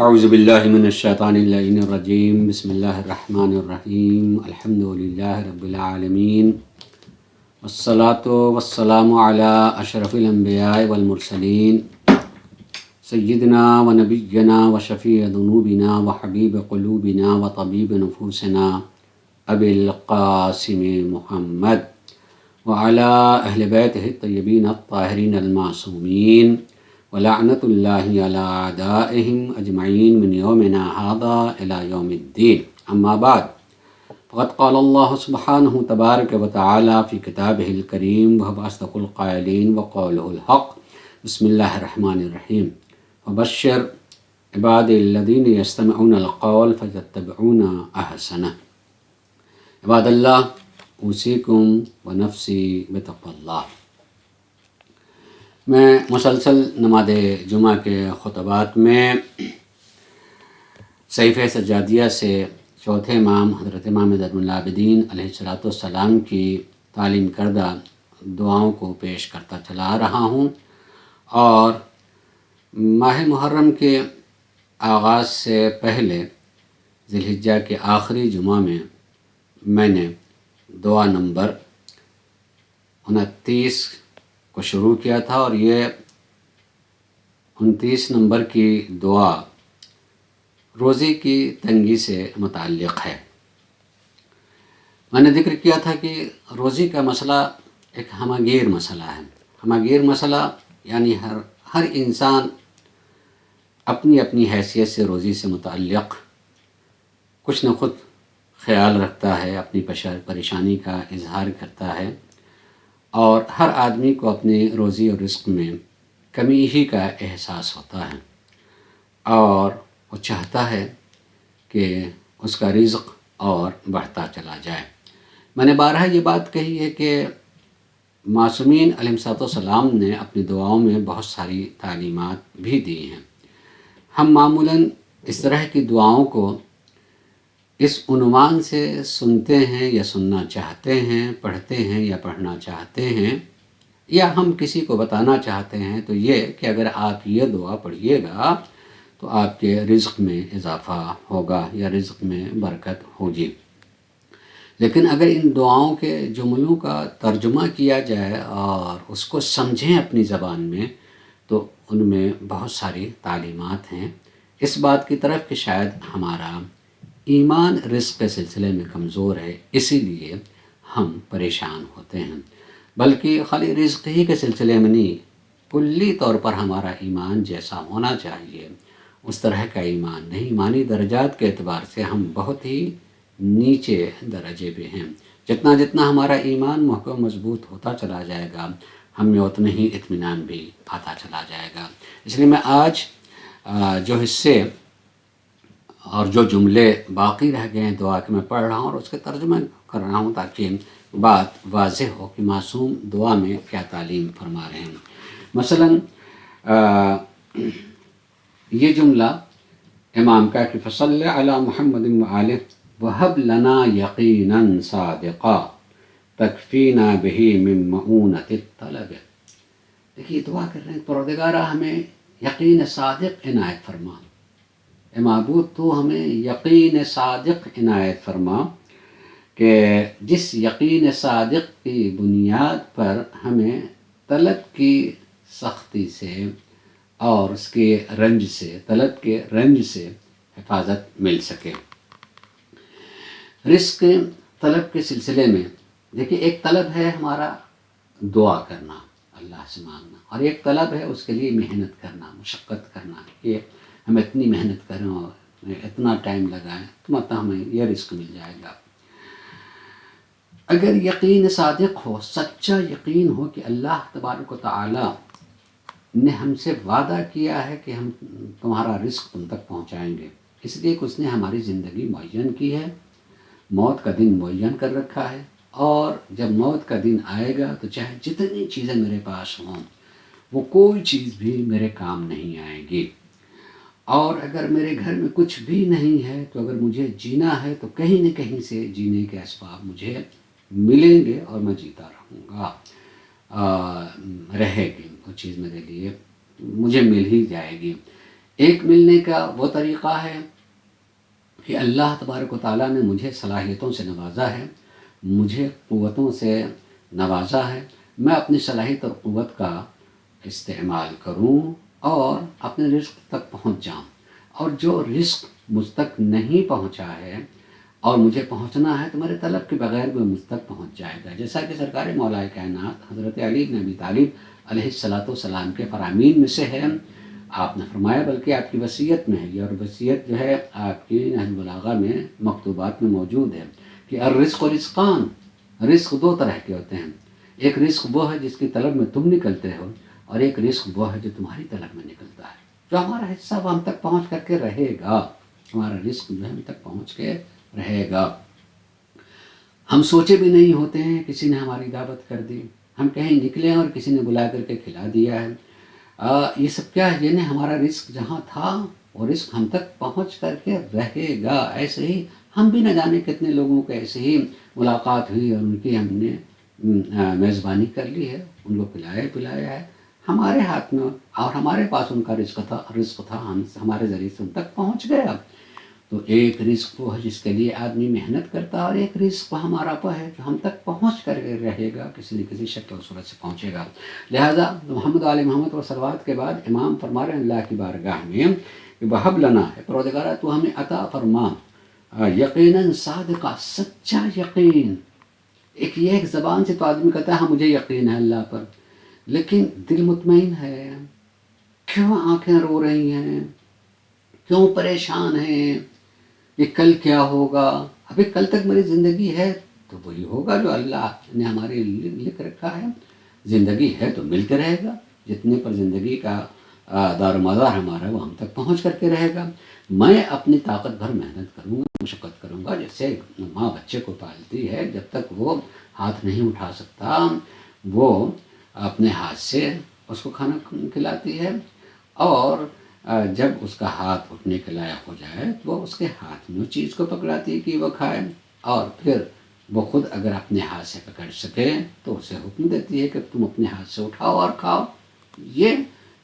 اعوذ باللہ من الشیطان اللعین الرجیم بسم اللہ الرحمن الرحیم الحمد للہ رب العالمین والصلاة والسلام علی اشرف الانبیاء والمرسلین سیدنا و نبینا و شفیع ذنوبنا و حبیب قلوبنا و طبیب نفوسنا ابی القاسم محمد وعلی اہل بیتہ الطیبین الطاہرین المعصومین ولعنت اللہ علی اعدائہم اجمعین من یومنا ھذا الی یوم الدین اما بعد فقد قال اللہ سبحانہ تبارک و تعالی فی کتابہ الکریم وهو اصدق القائلین وقولہ الحق بسم اللہ الرحمن الرحیم وبشر عباد الذین یستمعون القول فیتبعون احسنہ. عباد اللہ، اوصیکم ونفسی بتقوی اللہ. میں مسلسل نماز جمعہ کے خطبات میں صحیفہ سجادیہ سے چوتھے امام حضرت امام زین العابدین علیہ السلام کی تعلیم کردہ دعاؤں کو پیش کرتا چلا رہا ہوں، اور ماہ محرم کے آغاز سے پہلے ذی الحجہ کے آخری جمعہ میں نے دعا نمبر 29 کو شروع کیا تھا، اور یہ 29 نمبر کی دعا روزی کی تنگی سے متعلق ہے. میں نے ذکر کیا تھا کہ روزی کا مسئلہ ایک ہمہ گیر مسئلہ ہے. ہمہ گیر مسئلہ یعنی ہر انسان اپنی اپنی حیثیت سے روزی سے متعلق کچھ نہ کچھ خیال رکھتا ہے، اپنی پریشانی کا اظہار کرتا ہے، اور ہر آدمی کو اپنے روزی اور رزق میں کمی ہی کا احساس ہوتا ہے، اور وہ چاہتا ہے کہ اس کا رزق اور بڑھتا چلا جائے. میں نے بارہا یہ بات کہی ہے کہ معصومین علیہ السلام نے اپنی دعاؤں میں بہت ساری تعلیمات بھی دی ہیں. ہم معمولاً اس طرح کی دعاؤں کو اس عنوان سے سنتے ہیں یا سننا چاہتے ہیں، پڑھتے ہیں یا پڑھنا چاہتے ہیں، یا ہم کسی کو بتانا چاہتے ہیں تو یہ کہ اگر آپ یہ دعا پڑھیے گا تو آپ کے رزق میں اضافہ ہوگا یا رزق میں برکت ہوگی. لیکن اگر ان دعاؤں کے جملوں کا ترجمہ کیا جائے اور اس کو سمجھیں اپنی زبان میں، تو ان میں بہت ساری تعلیمات ہیں اس بات کی طرف کہ شاید ہمارا ایمان رزق کے سلسلے میں کمزور ہے، اسی لیے ہم پریشان ہوتے ہیں. بلکہ خالی رزق ہی کے سلسلے میں نہیں، کلی طور پر ہمارا ایمان جیسا ہونا چاہیے اس طرح کا ایمان نہیں. ایمانی درجات کے اعتبار سے ہم بہت ہی نیچے درجے پہ ہیں. جتنا ہمارا ایمان محکم مضبوط ہوتا چلا جائے گا، ہم میں اتنا ہی اطمینان بھی آتا چلا جائے گا. اس لیے میں آج جو حصے اور جو جملے باقی رہ گئے ہیں دعا کے میں پڑھ رہا ہوں اور اس کے ترجمہ کر رہا ہوں تاکہ بات واضح ہو کہ معصوم دعا میں کیا تعلیم فرما رہے ہیں. مثلاً یہ جملہ امام کا کہ فصل علی محمد وآلہ وہب لنا یقینا صادقا تکفینا بہ من مؤونۃ الطلب. دیکھیے دعا کر رہے ہیں، پروردگارہ ہمیں یقین صادق عنایت فرما. اے معبود تو ہمیں یقین صادق عنایت فرما، کہ جس یقین صادق کی بنیاد پر ہمیں طلب کی سختی سے اور اس کے رنج سے، طلب کے رنج سے حفاظت مل سکے. رزق طلب کے سلسلے میں دیکھیے ایک طلب ہے ہمارا دعا کرنا، اللہ سے مانگنا، اور ایک طلب ہے اس کے لیے محنت کرنا، مشقت کرنا، کہ ہم اتنی محنت کریں اور اتنا ٹائم لگائیں تو مطلب ہمیں یہ رزق مل جائے گا. اگر یقین صادق ہو، سچا یقین ہو کہ اللہ تبارک و تعالی نے ہم سے وعدہ کیا ہے کہ ہم تمہارا رزق تم تک پہنچائیں گے، اس لیے کہ اس نے ہماری زندگی معین کی ہے، موت کا دن معین کر رکھا ہے، اور جب موت کا دن آئے گا تو چاہے جتنی چیزیں میرے پاس ہوں وہ کوئی چیز بھی میرے کام نہیں آئے گی. اور اگر میرے گھر میں کچھ بھی نہیں ہے تو اگر مجھے جینا ہے تو کہیں نہ کہیں سے جینے کے اسباب مجھے ملیں گے اور میں جیتا رہوں گا، رہے گی وہ چیز میرے لیے، مجھے مل ہی جائے گی. ایک ملنے کا وہ طریقہ ہے کہ اللہ تبارک و تعالیٰ نے مجھے صلاحیتوں سے نوازا ہے، مجھے قوتوں سے نوازا ہے، میں اپنی صلاحیت اور قوت کا استعمال کروں اور اپنے رزق تک پہنچ جاؤں، اور جو رزق مجھ تک نہیں پہنچا ہے اور مجھے پہنچنا ہے تو میرے طلب کے بغیر بھی مجھ تک پہنچ جائے گا، جیسا کہ سرکار مولا کائنات حضرت علی بن ابی طالب علیہ السلام کے فرامین میں سے ہے۔ آپ نے فرمایا، بلکہ آپ کی وصیت میں ہے یہ، اور وصیت جو ہے آپ کی نہج البلاغہ میں مکتوبات میں موجود ہے کہ الرزق رزقان، رزق دو طرح کے ہوتے ہیں، ایک رزق وہ ہے جس کی طلب میں تم نکلتے ہو، اور ایک رزق وہ ہے جو تمہاری طلب میں نکلتا ہے، جو ہمارا حصہ وہ ہم تک پہنچ کر کے رہے گا، ہمارا رزق جو ہے ہم تک پہنچ کے رہے گا۔ ہم سوچے بھی نہیں ہوتے ہیں، کسی نے ہماری دعوت کر دی، ہم کہیں نکلے اور کسی نے بلا کر کے کھلا دیا ہے، یہ سب کیا ہے؟ یعنی ہمارا رزق جہاں تھا وہ رزق ہم تک پہنچ کر کے رہے گا۔ ایسے ہی ہم بھی نہ جانے کتنے لوگوں کے ایسے ہی ملاقات ہوئی اور ان کی ہم نے میزبانی کر لی ہے، ان کو پلایا ہے، ہمارے ہاتھ میں اور ہمارے پاس ان کا رزق تھا، ہمارے ذریعے سے ان تک پہنچ گیا۔ تو ایک رزق وہ ہے جس کے لیے آدمی محنت کرتا ہے، اور ایک رزق ہمارا وہ ہے جو ہم تک پہنچ کر رہے گا، کسی نہ کسی شکل و صورت سے پہنچے گا۔ لہذا محمد آل محمد و صلوات کے بعد امام فرما رہے ہیں اللہ کی بارگاہ میں کہ وہب لنا ہے، پروردگارہ تو ہمیں عطا فرما یقیناً صادقہ، سچا یقین۔ ایک زبان سے تو آدمی کہتا ہے ہاں مجھے یقین ہے اللہ پر، لیکن دل مطمئن ہے؟ کیوں آنکھیں رو رہی ہیں؟ کیوں پریشان ہیں کہ کل کیا ہوگا؟ ابھی کل تک میری زندگی ہے تو وہی ہوگا جو اللہ نے ہمارے لیے لکھ رکھا ہے، زندگی ہے تو ملتے رہے گا، جتنے پر زندگی کا دار و مدار ہمارا وہ ہم تک پہنچ کر کے رہے گا۔ میں اپنی طاقت بھر محنت کروں گا، مشقت کروں گا، جیسے ماں بچے کو پالتی ہے، جب تک وہ ہاتھ نہیں اٹھا سکتا وہ اپنے ہاتھ سے اس کو کھانا کھلاتی ہے، اور جب اس کا ہاتھ اٹھنے کے لائق ہو جائے تو وہ اس کے ہاتھ میں اس چیز کو پکڑاتی ہے کہ وہ کھائے، اور پھر وہ خود اگر اپنے ہاتھ سے پکڑ سکے تو اسے حکم دیتی ہے کہ تم اپنے ہاتھ سے اٹھاؤ اور کھاؤ۔ یہ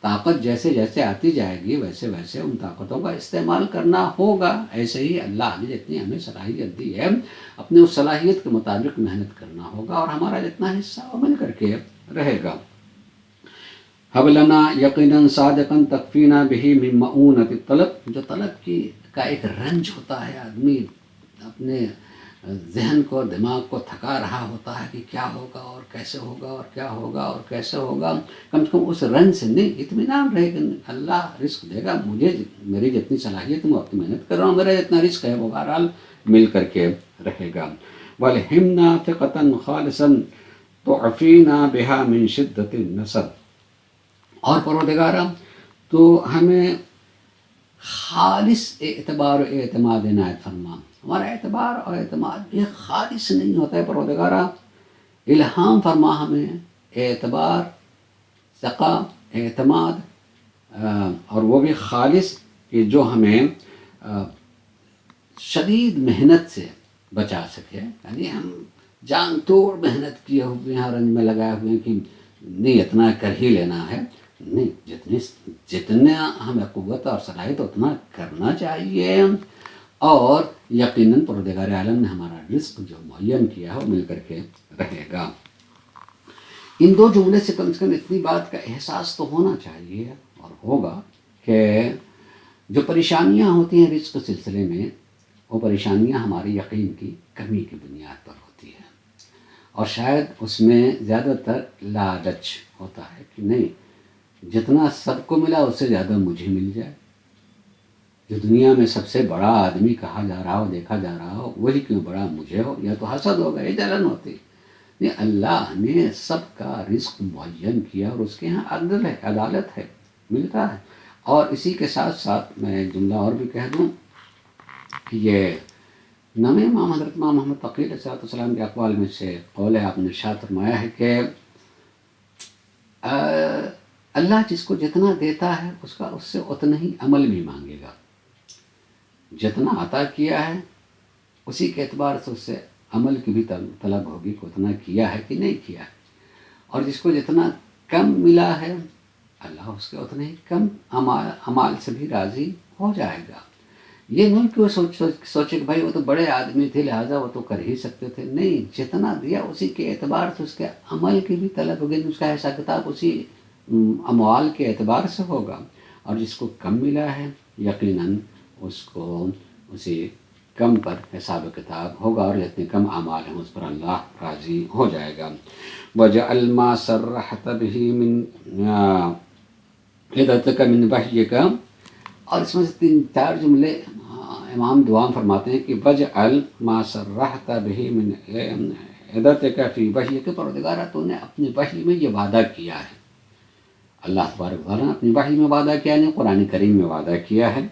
طاقت جیسے جیسے آتی جائے گی ویسے ویسے ان طاقتوں کا استعمال کرنا ہوگا۔ ایسے ہی اللہ نے جتنی ہمیں صلاحیت دی ہے اپنے اس صلاحیت کے مطابق محنت کرنا ہوگا، اور ہمارا جتنا حصہ وہ مل کر کے رہے گا۔ حب لنا یقیناً صادقاً تکفینا بہی من معونت الطلب، جو طلب کا ایک رنج ہوتا ہے، آدمی اپنے ذہن کو دماغ کو تھکا رہا ہوتا ہے کہ کیا ہوگا اور کیسے ہوگا اور کیا ہوگا اور کیسے ہوگا، کم سے کم اس رنج سے نہیں اطمینان رہے کہ اللہ رزق دے گا، مجھے میری جتنی صلاحیت میں اپنی محنت کر رہا ہوں، میرا جتنا رزق ہے وہ بہرحال مل کر کے رہے گا۔ وَالْحِمْنَا ثِقَةً خَالِصًا تُعْفِينَا بِهَا مِنْ شِدَّةِ النَّصَبِ، اور پروردگارہ تو ہمیں خالص اعتبار و اعتماد عنایت فرما۔ ہمارا اعتبار اور اعتماد بھی خالص نہیں ہوتا ہے، پروردگارہ الہام فرما ہمیں اعتبار، ثقہ، اعتماد، اور وہ بھی خالص کہ جو ہمیں شدید محنت سے بچا سکے، یعنی ہم جان توڑ محنت کیے ہوئے ہیں، رنج میں لگائے ہوئے ہیں کہ نہیں اتنا کر ہی لینا ہے، نہیں، جتنا ہمیں قوت اور صلاحیت اتنا کرنا چاہیے، اور یقیناً پروردگار عالم نے ہمارا رزق جو معین کیا ہے وہ مل کر کے رہے گا۔ ان دو جملے سے کم اتنی بات کا احساس تو ہونا چاہیے اور ہوگا کہ جو پریشانیاں ہوتی ہیں رزق کے سلسلے میں، وہ پریشانیاں ہمارے یقین کی کمی کی بنیاد پر ہوتی ہیں، اور شاید اس میں زیادہ تر لالچ ہوتا ہے کہ نہیں، جتنا سب کو ملا اس سے زیادہ مجھے مل جائے، جو دنیا میں سب سے بڑا آدمی کہا جا رہا ہو، دیکھا جا رہا ہو، وہی کیوں بڑا مجھے ہو، یا تو حسد ہوگا یا جلن ہوتی۔ نہیں، اللہ نے سب کا رزق معین کیا، اور اس کے ہاں عدل ہے، عدالت ہے، ملتا ہے۔ اور اسی کے ساتھ ساتھ میں ایک جملہ اور بھی کہہ دوں کہ یہ نام امام حضرت امام محمد تقی علیہ السلام کے اقوال میں سے قول ہے، آپ نے ارشاد فرمایا ہے کہ اللہ جس کو جتنا دیتا ہے اس سے اتنا ہی عمل بھی مانگے گا، جتنا عطا کیا ہے اسی کے اعتبار سے اس سے عمل کی بھی طلب ہوگی کہ اتنا کیا ہے کہ نہیں کیا ہے، اور جس کو جتنا کم ملا ہے اللہ اس کے اتنے ہی کم اعمال سے بھی راضی ہو جائے گا۔ یہ نہیں کہ وہ سوچے کہ بھائی وہ تو بڑے آدمی تھے لہٰذا وہ تو کر ہی سکتے تھے، نہیں، جتنا دیا اسی کے اعتبار سے اس کے عمل کی بھی طلب ہوگی، اس کا حساب کتاب اسی اموال کے اعتبار سے ہوگا، اور جس کو کم ملا ہے یقیناً اس کو اسی کم پر حساب کتاب ہوگا، اور جتنے کم اعمال ہیں اس پر اللہ راضی ہو جائے گا۔ وَجَعَلْ مَا سَرَّحْتَ بِهِ مِنْ عِدَتِكَ مِنْ وَحْيِكَ، اور اس میں سے 3-4 جملے امام دعا فرماتے ہیں کہ وَجْعَلْ مَا سَرَّحْتَ بِهِ مِنْ عِدَتِكَ فِي وَحْيِكَ، پروردگارہ تو نے اپنے وحی میں یہ وعدہ کیا ہے، اللہ تبارک و تعالیٰ نے اپنی وحی میں وعدہ کیا ہے، قرآن کریم میں وعدہ کیا ہے،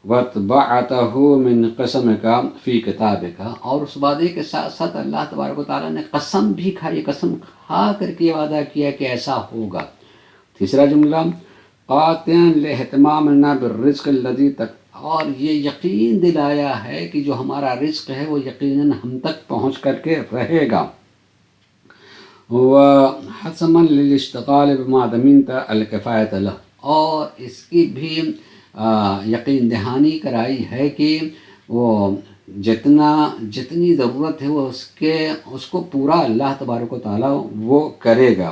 وَاتْبَعْتَهُ مِنْ قَسَمِكَ فِي كِتَابِكَ، اور اس وعدے کے ساتھ ساتھ اللہ تبارک و تعالیٰ نے قسم بھی کھائی، قسم کھا کر کے وعدہ کیا کہ ایسا ہوگا۔ تیسرا جملہ قَاطِعًا لِاهْتِمَامِنَا بِالرِّزْقِ الَّذِي تَک، اور یہ یقین دلایا ہے کہ جو ہمارا رزق ہے وہ یقیناً ہم تک پہنچ کر کے رہے گا، وَحَسَمًا لِلِاشْتِغَالِ بِمَا ضَمِنْتَ الْكِفَایَةَ لَهُ، اور اس کی بھی یقین دہانی کرائی ہے کہ وہ جتنی ضرورت ہے وہ اس کو پورا اللہ تبارک و تعالیٰ وہ کرے گا،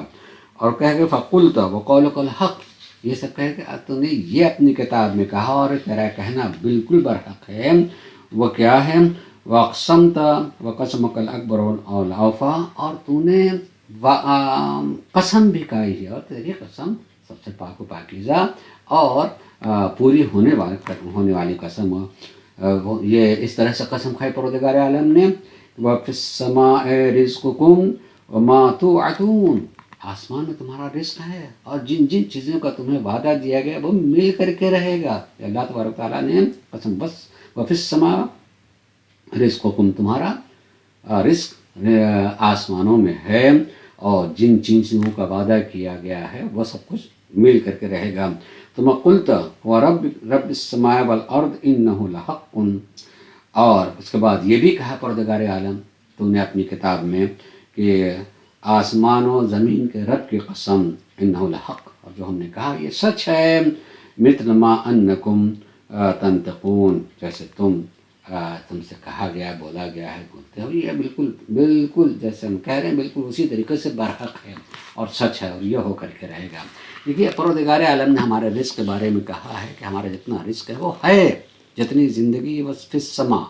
اور کہہ کہ فَقُلْتَ وَقَوْلُكَ الْحَقُّ، یہ سب کہہ کہ تو نے یہ اپنی کتاب میں کہا اور تیرا کہنا بالکل برحق ہے، وہ کیا ہے، وَأَقْسَمْتَ وَقَسَمُكَ الْأَكْبَرُ وَالْأَوْفَىٰ، اور تو نے قسم بھی کھائی ہے، اور تیری قسم سب سے پاک و پاکیزہ اور پوری ہونے والی قسم، یہ اس طرح سے قسم کھائی پروردگار عالم نے، وَفِي السَّمَاءِ رِزْقُكُمْ وَمَا تُوعَدُونَ، آسمان میں تمہارا رزق ہے اور جن چیزوں کا تمہیں وعدہ دیا گیا وہ مل کر کے رہے گا، اللہ تبارک تعالیٰ نے قسم، بس وَفِي السَّمَاءِ رِزْقُكُمْ، تمہارا رزق آسمانوں میں ہے، اور جن چیزوں کا وعدہ کیا گیا ہے وہ سب کچھ مل کر کے رہے گا۔ ثم قلت وَرَبِّ السَّمَاءِ وَالْأَرْضِ إِنَّهُ لَحَقٌّ، اور اس کے بعد یہ بھی کہا پروردگار عالم تو نے اپنی کتاب میں کہ آسمان و زمین کے رب کی قسم، إِنَّهُ لَحَقٌّ، اور جو ہم نے کہا یہ سچ ہے، مِثْلَ مَا أَنَّكُمْ تَنْطِقُونَ، جیسے تم سے کہا گیا، بولا گیا ہے، بولتے ہو، یہ بالکل جیسے ہم کہہ رہے ہیں بالکل اسی طریقے سے برحق ہے اور سچ ہے، اور یہ ہو کر کے رہے گا۔ دیکھیے پروردگار عالم نے ہمارے رزق کے بارے میں کہا ہے کہ ہمارا جتنا رزق ہے وہ ہے، جتنی زندگی بس فی السما،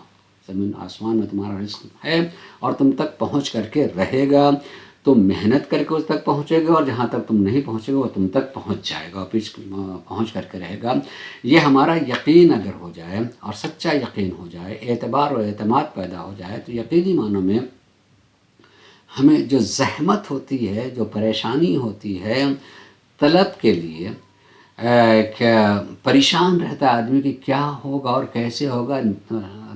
زمین آسمان میں تمہارا رزق ہے اور تم تک پہنچ کر کے رہے گا، تم محنت کر کے اس تک پہنچے گا، اور جہاں تک تم نہیں پہنچے گا وہ تم تک پہنچ جائے گا، پہنچ کر کے رہے گا۔ یہ ہمارا یقین اگر ہو جائے اور سچا یقین ہو جائے، اعتبار و اعتماد پیدا ہو جائے، تو یقینی معنوں میں ہمیں جو زحمت ہوتی ہے، جو پریشانی ہوتی ہے طلب کے لیے، پریشان رہتا ہے آدمی کہ کیا ہوگا اور کیسے ہوگا،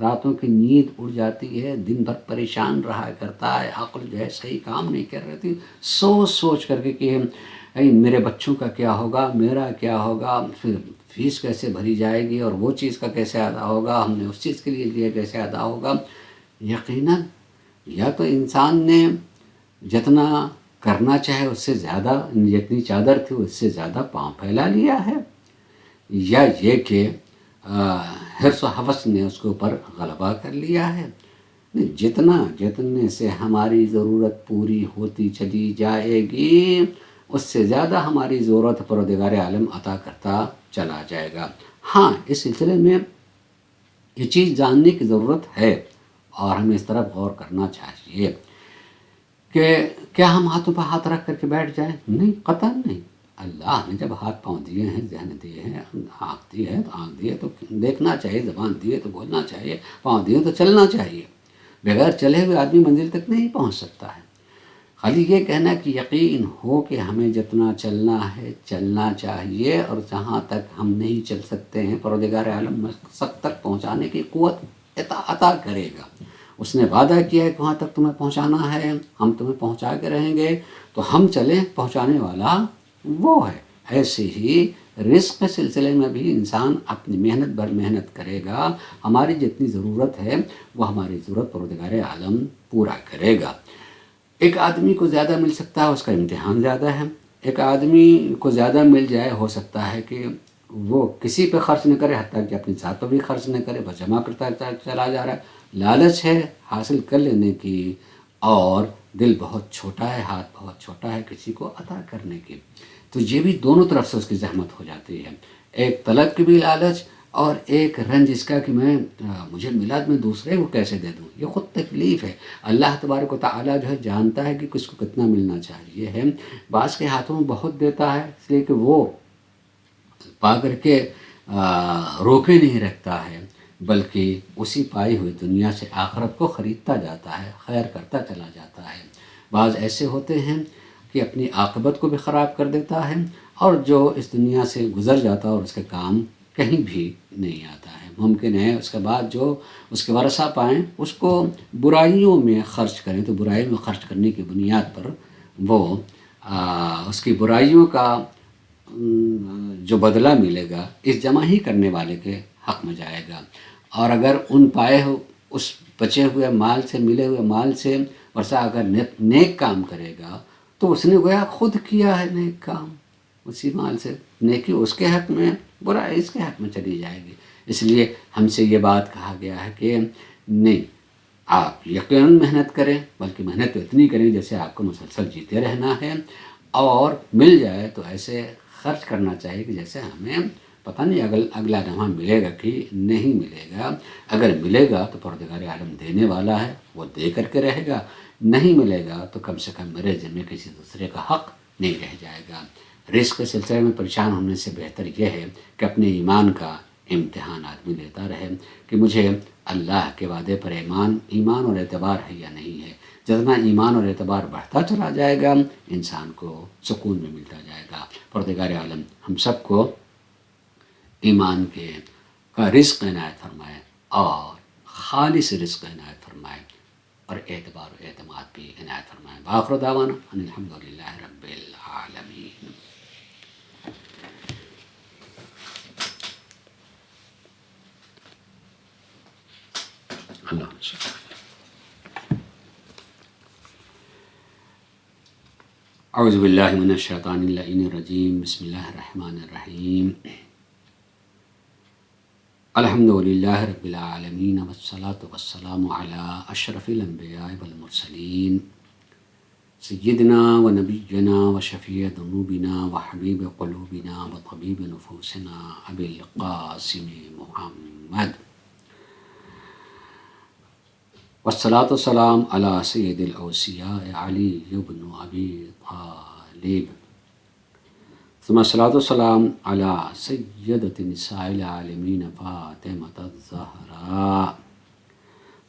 راتوں کی نیند اڑ جاتی ہے، دن بھر پریشان رہا کرتا ہے، عقل جو ہے صحیح کام نہیں کر رہتی، سوچ کر کے کہ میرے بچوں کا کیا ہوگا، میرا کیا ہوگا، پھر فیس کیسے بھری جائے گی، اور وہ چیز کا کیسے ادا ہوگا، ہم نے اس چیز کے لیے کیسے ادا ہوگا۔ یقیناً یا تو انسان نے جتنا کرنا چاہے اس سے زیادہ، جتنی چادر تھی اس سے زیادہ پاؤں پھیلا لیا ہے، یا یہ کہ حرص و حوث نے اس کے اوپر غلبہ کر لیا ہے۔ جتنے سے ہماری ضرورت پوری ہوتی چلی جائے گی، اس سے زیادہ ہماری ضرورت پروردگار عالم عطا کرتا چلا جائے گا۔ ہاں، اس سلسلے میں یہ چیز جاننے کی ضرورت ہے اور ہمیں اس طرف غور کرنا چاہیے کہ کیا ہم ہاتھوں پہ ہاتھ رکھ کر کے بیٹھ جائیں؟ نہیں، قطعاً نہیں۔ اللہ نے جب ہاتھ پاؤں دیے ہیں، ذہن دیے ہیں، آنکھ دی ہے تو آنکھ دی ہے تو دیکھنا چاہیے، زبان دی ہے تو بولنا چاہیے، پاؤں دیے تو چلنا چاہیے، بغیر چلے ہوئے آدمی منزل تک نہیں پہنچ سکتا ہے۔ خالی یہ کہنا کہ یقین ہو کہ ہمیں جتنا چلنا ہے چلنا چاہیے، اور جہاں تک ہم نہیں چل سکتے ہیں پروردگار عالم سب تک پہنچانے کی قوت عطا کرے گا۔ اس نے وعدہ کیا ہے کہ وہاں تک تمہیں پہنچانا ہے، ہم تمہیں پہنچا کے رہیں گے، تو ہم چلیں، پہنچانے والا وہ ہے۔ ایسے ہی رزق کے سلسلے میں بھی انسان اپنی محنت بھر محنت کرے گا، ہماری جتنی ضرورت ہے وہ ہماری ضرورت پروردگار عالم پورا کرے گا۔ ایک آدمی کو زیادہ مل سکتا ہے، اس کا امتحان زیادہ ہے. ایک آدمی کو زیادہ مل جائے، ہو سکتا ہے کہ وہ کسی پہ خرچ نہ کرے، حتیٰ کہ اپنی ذات پہ بھی خرچ نہ کرے، بس جمع کرتا چلا جا رہا ہے. لالچ ہے حاصل کر لینے کی، اور دل بہت چھوٹا ہے، ہاتھ بہت چھوٹا ہے کسی کو عطا کرنے کی. تو یہ بھی دونوں طرف سے اس کی زحمت ہو جاتی ہے. ایک طلب کی بھی لالچ، اور ایک رنج اس کا کہ مجھے ملا میں دوسرے کو کیسے دے دوں. یہ خود تکلیف ہے. اللہ تبارک و تعالیٰ جو ہے جانتا ہے کہ کس کو کتنا ملنا چاہیے ہے. بعض کے ہاتھوں میں بہت دیتا ہے، اس لیے کہ وہ پا کر کے روکے نہیں رکھتا ہے، بلکہ اسی پائی ہوئی دنیا سے آخرت کو خریدتا جاتا ہے، خیر کرتا چلا جاتا ہے. بعض ایسے ہوتے ہیں کہ اپنی عاقبت کو بھی خراب کر دیتا ہے، اور جو اس دنیا سے گزر جاتا ہے اور اس کے کام کہیں بھی نہیں آتا ہے. ممکن ہے اس کے بعد جو اس کے ورثہ پائیں اس کو برائیوں میں خرچ کریں، تو برائیوں میں خرچ کرنے کی بنیاد پر وہ اس کی برائیوں کا جو بدلہ ملے گا اس جمع ہی کرنے والے کے حق میں جائے گا. اور اگر ان پائے ہو اس بچے ہوئے مال سے، ملے ہوئے مال سے ورثہ اگر نیک کام کرے گا تو اس نے گویا خود کیا ہے نیک کام. اسی مال سے نیکی اس کے حق میں، برائی اس کے حق میں چلی جائے گی. اس لیے ہم سے یہ بات کہا گیا ہے کہ نہیں، آپ یقیناً محنت کریں، بلکہ محنت تو اتنی کریں جیسے آپ کو مسلسل جیتے رہنا ہے، اور مل جائے تو ایسے خرچ کرنا چاہیے کہ جیسے ہمیں پتہ نہیں اگلا لمحہ ملے گا کہ نہیں ملے گا. اگر ملے گا تو پروردگار عالم دینے والا ہے، وہ دے کر کے رہے گا. نہیں ملے گا تو کم سے کم میرے ذمے کسی دوسرے کا حق نہیں رہ جائے گا. رزق کے سلسلے میں پریشان ہونے سے بہتر یہ ہے کہ اپنے ایمان کا امتحان آدمی لیتا رہے کہ مجھے اللہ کے وعدے پر ایمان اور اعتبار ہے یا نہیں ہے. جتنا ایمان اور اعتبار بڑھتا چلا جائے گا انسان کو سکون میں ملتا جائے گا. پروردگار عالم ہم سب کو ایمان کا رزق عنایت فرمائے، اور خالص رزق عنایت فرمائے، اور اعتبار و اعتماد بھی عنایت فرمائے. وآخر دعوانا ان الحمدللہ رب العالمین. اللہ اعوذ باللہ من الشیطان اللعین الرجیم. بسم اللہ الرحمن الرحیم. الحمدللہ رب العالمین، والصلاة والسلام علی اشرف الانبیاء والمرسلین، سیدنا و نبینا و شفیع ذنوبنا و حبیب قلوبنا و طبیب نفوسنا ابی القاسم محمد، والصلاة والسلام علی سید الاوصیاء علی بن ابی طالب، ثم الصلاة والسلام علی سیدۃ نساء العالمین فاطمۃ الزہراء،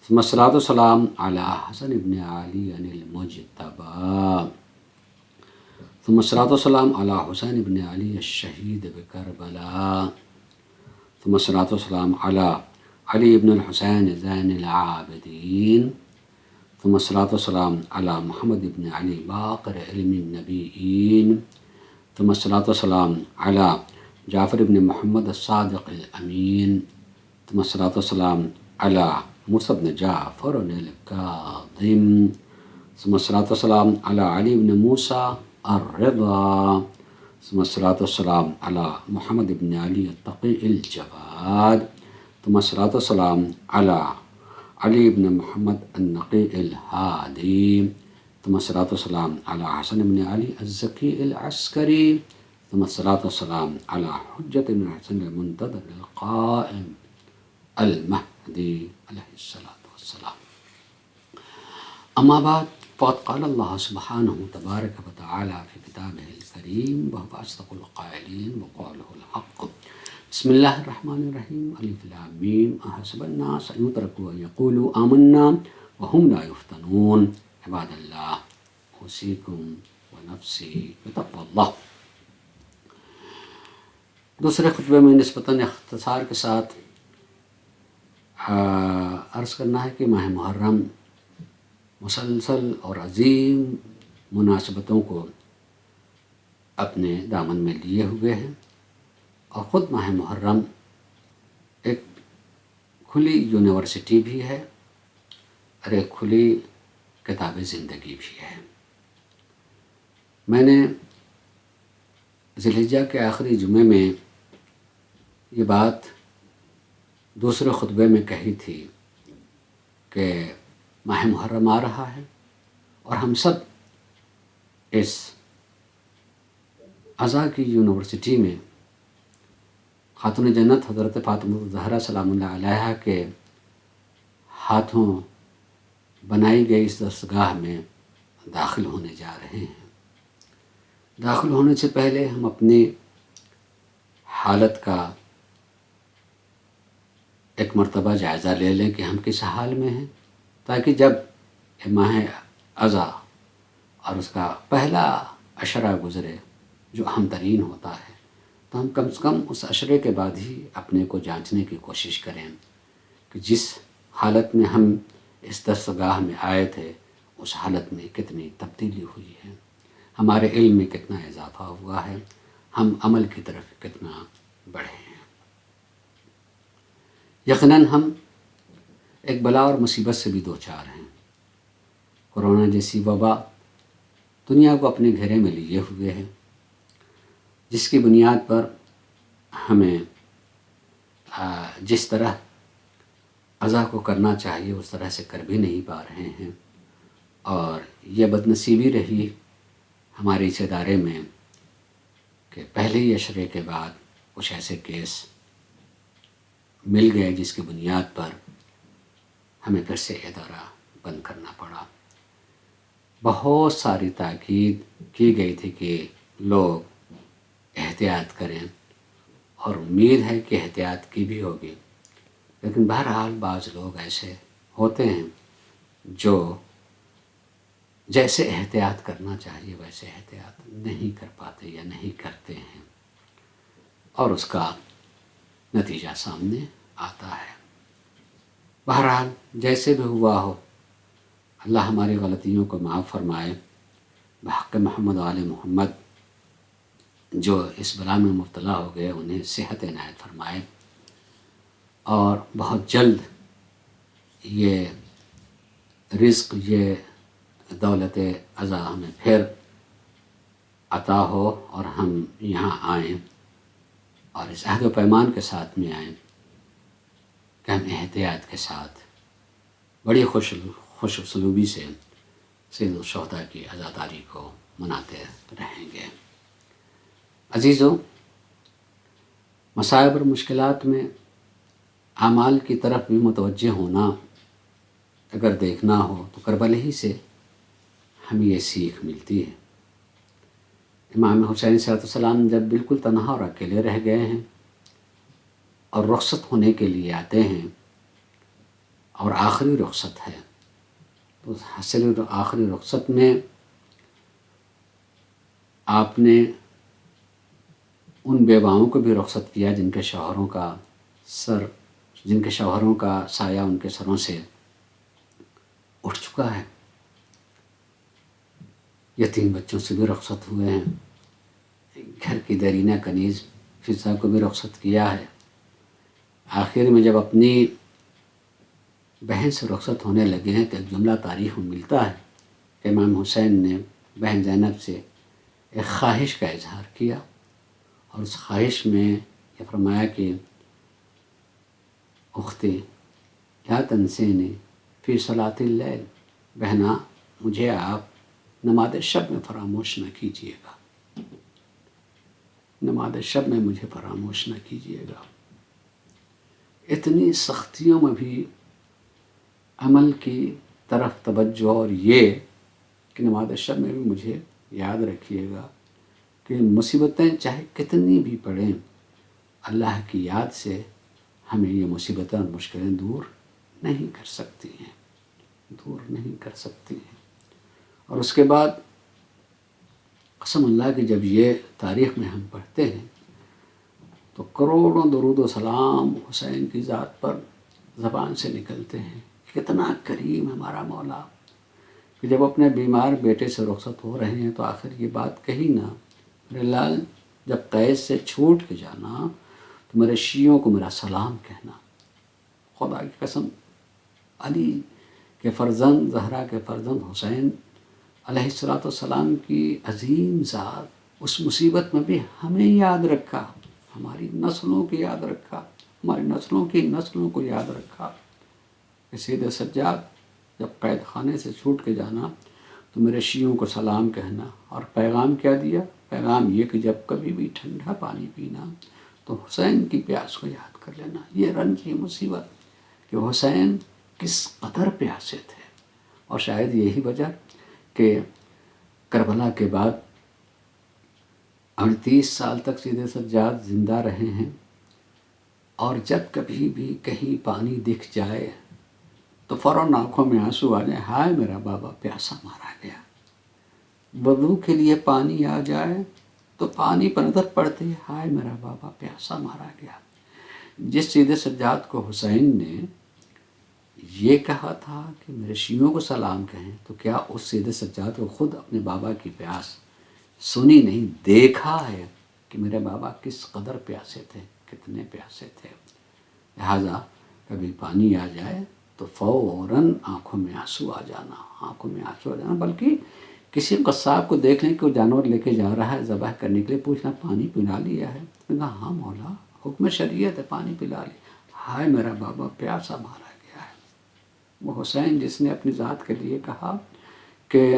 ثم الصلاة والسلام علی حسن بن علی المجتبی، ثم الصلاة والسلام علی حسین بن علی الشہید بکربلاء، ثم الصلاة والسلام علی علی بن الحسین زین العابدین، ثم الصلاة والسلام علی محمد بن علی باقر علم النبیین، ثم الصلاة والسلام علی جعفر بن محمد الصادق الامین، ثم الصلاة والسلام علی موسیٰ بن جعفر الکاظم، ثم الصلاة والسلام علی علی بن موسیٰ الرضا، ثم الصلاة والسلام علی محمد بن علی التقی الجواد، ثم الصلاة والسلام علی علی بن محمد النقی الہادی، ثم الصلاة والسلام علی حسن بن علی الزکی العسکری، ثم الصلاة والسلام علی حجت بن حسن المنتظر القائم المہدی علیہ الصلاة والسلام. اما بعد، فقد قال اللہ سبحانہ تبارک و تعالی فی کتابہ الکریم وهو اصدق القائلین وقولہ الحق. بسم اللہ الرحمن الرحیم. الف لام میم. احسب الناس ان یترکوا ان یقولوا آمنا وهم لا یفتنون. عباد اللہ، اوصیکم ونفسی بتقوی اللہ. دوسرے خطبے میں نسبتاً اختصار کے ساتھ عرض کرنا ہے کہ ماہ محرم مسلسل اور عظیم مناسبتوں کو اپنے دامن میں لیے ہوئے ہیں، اور خود ماہ محرم ایک کھلی یونیورسٹی بھی ہے، اور ایک کھلی کتاب زندگی بھی ہے۔ میں نے ذی الحجہ کے آخری جمعے میں یہ بات دوسرے خطبے میں کہی تھی کہ ماہ محرم آ رہا ہے اور ہم سب اس عزا کی یونیورسٹی میں خاتون جنت حضرت فاطمہ الزہرا سلام اللہ علیہا کے ہاتھوں بنائی گئی اس درسگاہ میں داخل ہونے جا رہے ہیں۔ داخل ہونے سے پہلے ہم اپنی حالت کا ایک مرتبہ جائزہ لے لیں کہ ہم کس حال میں ہیں، تاکہ جب ماہ عزا اور اس کا پہلا عشرہ گزرے جو اہم ترین ہوتا ہے تو ہم کم سے کم اس عشرے کے بعد ہی اپنے کو جانچنے کی کوشش کریں کہ جس حالت میں ہم اس درسگاہ میں آئے تھے اس حالت میں کتنی تبدیلی ہوئی ہے، ہمارے علم میں کتنا اضافہ ہوا ہے، ہم عمل کی طرف کتنا بڑھے ہیں۔ یقیناً ہم ایک بلا اور مصیبت سے بھی دوچار ہیں۔ کورونا جیسی وبا دنیا کو اپنے گھیرے میں لیے ہوئے ہے، جس کی بنیاد پر ہمیں جس طرح عزا کو کرنا چاہیے اس طرح سے کر بھی نہیں پا رہے ہیں، اور یہ بدنصیبی رہی ہمارے اس ادارے میں کہ پہلے ہی عشرے کے بعد کچھ ایسے کیس مل گئے جس کی بنیاد پر ہمیں پھر سے ادارہ بند کرنا پڑا۔ بہت ساری تاکید کی گئی تھی کہ لوگ احتیاط کریں، اور امید ہے کہ احتیاط کی بھی ہوگی، لیکن بہرحال بعض لوگ ایسے ہوتے ہیں جو جیسے احتیاط کرنا چاہیے ویسے احتیاط نہیں کر پاتے یا نہیں کرتے ہیں، اور اس کا نتیجہ سامنے آتا ہے۔ بہرحال جیسے بھی ہوا ہو، اللہ ہماری غلطیوں کو معاف فرمائے، بحق محمد و آل محمد جو اس بلا میں مبتلا ہو گئے انہیں صحت عنایت فرمائے، اور بہت جلد یہ رزق، یہ دولت عزا ہمیں پھر عطا ہو اور ہم یہاں آئیں اور اس عہد و پیمان کے ساتھ میں آئیں کہ ہم احتیاط کے ساتھ بڑی خوش اسلوبی سے سید الشہداء کی عزاداری کو مناتے رہیں گے۔ عزیزوں، مصائب اور مشکلات میں اعمال کی طرف بھی متوجہ ہونا اگر دیکھنا ہو تو کربلا ہی سے ہمیں یہ سیکھ ملتی ہے۔ امام حسین صلی اللہ علیہ وسلم جب بالکل تنہا اور اکیلے رہ گئے ہیں اور رخصت ہونے کے لیے آتے ہیں، اور آخری رخصت ہے، تو حاصل آخری رخصت میں آپ نے ان بیواؤں کو بھی رخصت کیا جن کے شوہروں کا سایہ ان کے سروں سے اٹھ چکا ہے، یتیم بچوں سے بھی رخصت ہوئے ہیں، گھر کی دیرینہ کنیز فضا کو بھی رخصت کیا ہے۔ آخر میں جب اپنی بہن سے رخصت ہونے لگے ہیں تو ایک جملہ تاریخ میں ملتا ہے کہ امام حسین نے بہن زینب سے ایک خواہش کا اظہار کیا، اور اس خواہش میں یہ فرمایا کہ اختی لا تنسینی فی صلاۃ اللیل، بہنا مجھے آپ نماز شب میں فراموش نہ کیجیے گا، نماز شب میں مجھے فراموش نہ کیجیے گا۔ اتنی سختیوں میں بھی عمل کی طرف توجہ، اور یہ کہ نماز شب میں بھی مجھے یاد رکھیے گا کہ مصیبتیں چاہے کتنی بھی پڑیں، اللہ کی یاد سے ہمیں یہ مصیبتیں اور مشکلیں دور نہیں کر سکتی ہیں، دور نہیں کر سکتی ہیں۔ اور اس کے بعد قسم اللہ کہ جب یہ تاریخ میں ہم پڑھتے ہیں تو کروڑوں درود و سلام حسین کی ذات پر زبان سے نکلتے ہیں۔ کتنا کریم ہمارا مولا کہ جب اپنے بیمار بیٹے سے رخصت ہو رہے ہیں تو آخر یہ بات کہی نا، میرے لال جب قید سے چھوٹ کے جانا تو میرے شیعوں کو میرا سلام کہنا۔ خدا کی قسم، علی کہ فرزند زہرا کے فرزند حسین علیہ السلام کی عظیم ذات اس مصیبت میں بھی ہمیں یاد رکھا، ہماری نسلوں کی یاد رکھا، ہماری نسلوں کی نسلوں کو یاد رکھا کہ سید سجاد جب قید خانے سے چھوٹ کے جانا تو میرے شیعوں کو سلام کہنا، اور پیغام کیا دیا؟ پیغام یہ کہ جب کبھی بھی ٹھنڈا پانی پینا تو حسین کی پیاس کو یاد کر لینا۔ یہ رنج کی مصیبت کہ حسین کس قدر پیاسے تھے، اور شاید یہی وجہ کہ کربلا کے بعد 38 سال تک سید سجاد زندہ رہے ہیں، اور جب کبھی بھی کہیں پانی دکھ جائے تو فوراً آنکھوں میں آنسو آ جائے، ہائے میرا بابا پیاسا مارا گیا۔ وضو کے لیے پانی آ جائے تو پانی پر نظر پڑتی، ہائے میرا بابا پیاسا مارا گیا۔ جس سید سجاد کو حسین نے یہ کہا تھا کہ میرے شیعوں کو سلام کہیں، تو کیا اس سید سجاد کو خود اپنے بابا کی پیاس سنی نہیں، دیکھا ہے کہ میرے بابا کس قدر پیاسے تھے، کتنے پیاسے تھے؟ لہٰذا کبھی پانی آ جائے تو فوراً آنکھوں میں آنسو آ جانا، بلکہ کسی قصاب کو دیکھ لیں کہ وہ جانور لے کے جا رہا ہے ذبح کرنے کے لیے، پوچھنا پانی پلا لیا ہے؟ کہا ہاں مولا، حکم شریعت ہے، پانی پلا لیا۔ ہائے میرا بابا پیاسا مارا گیا ہے۔ وہ حسین جس نے اپنی ذات کے لیے کہا کہ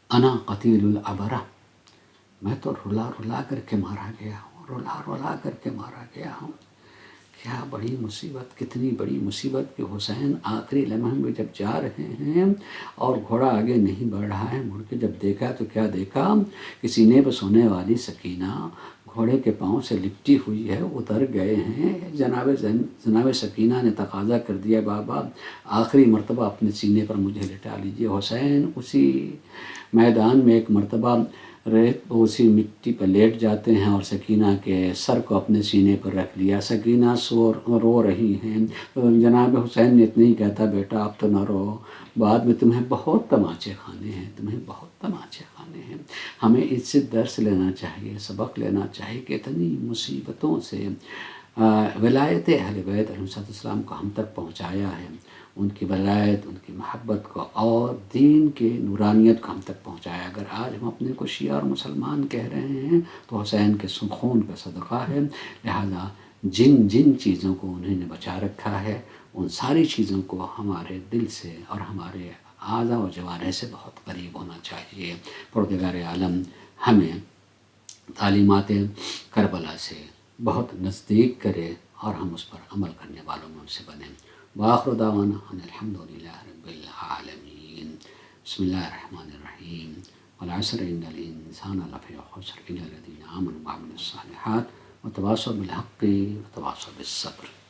انا قتیل الابرہ، میں تو رلا رلا کر کے مارا گیا ہوں، کیا بڑی مصیبت، کتنی بڑی مصیبت کہ حسین آخری لمحے میں جب جا رہے ہیں اور گھوڑا آگے نہیں بڑھ رہا ہے، مڑ کے جب دیکھا تو کیا دیکھا کہ سینے پہ سونے والی سکینہ گھوڑے کے پاؤں سے لپٹی ہوئی ہے، اتر گئے ہیں۔ جناب سکینہ نے تقاضا کر دیا، بابا آخری مرتبہ اپنے سینے پر مجھے لٹا لیجئے۔ حسین اسی میدان میں ایک مرتبہ اسی مٹی پر لیٹ جاتے ہیں اور سکینہ کے سر کو اپنے سینے پر رکھ لیا۔ سکینہ رو رہی ہیں، تو جناب حسین نے اتنا ہی کہتا، بیٹا اب تو نہ رو، بعد میں تمہیں بہت تماچے کھانے ہیں۔ ہمیں اس سے درس لینا چاہیے، سبق لینا چاہیے کہ اتنی مصیبتوں سے ولایت اہل بیت علیہ السلام کو ہم تک پہنچایا ہے، ان کی ولایت، ان کی محبت کو اور دین کے نورانیت کو ہم تک پہنچایا۔ اگر آج ہم اپنے کو شیعہ اور مسلمان کہہ رہے ہیں تو حسین کے خون کا صدقہ ہے۔ لہذا جن چیزوں کو انہوں نے بچا رکھا ہے، ان ساری چیزوں کو ہمارے دل سے اور ہمارے اعضاء و جوارح سے بہت قریب ہونا چاہیے۔ پروردگار عالم ہمیں تعلیمات کربلا سے بہت نزدیک کرے اور ہم اس پر عمل کرنے والوں میں سے بنیں۔ وآخر دعوانا ان الحمدللہ رب العالمین۔ بسم اللہ الرحمن الرحیم۔ والعصر ان الانسان لفی خسر الا الذین آمنوا وعملوا الصالحات وتواصوا بالحق وتواصوا بالصبر۔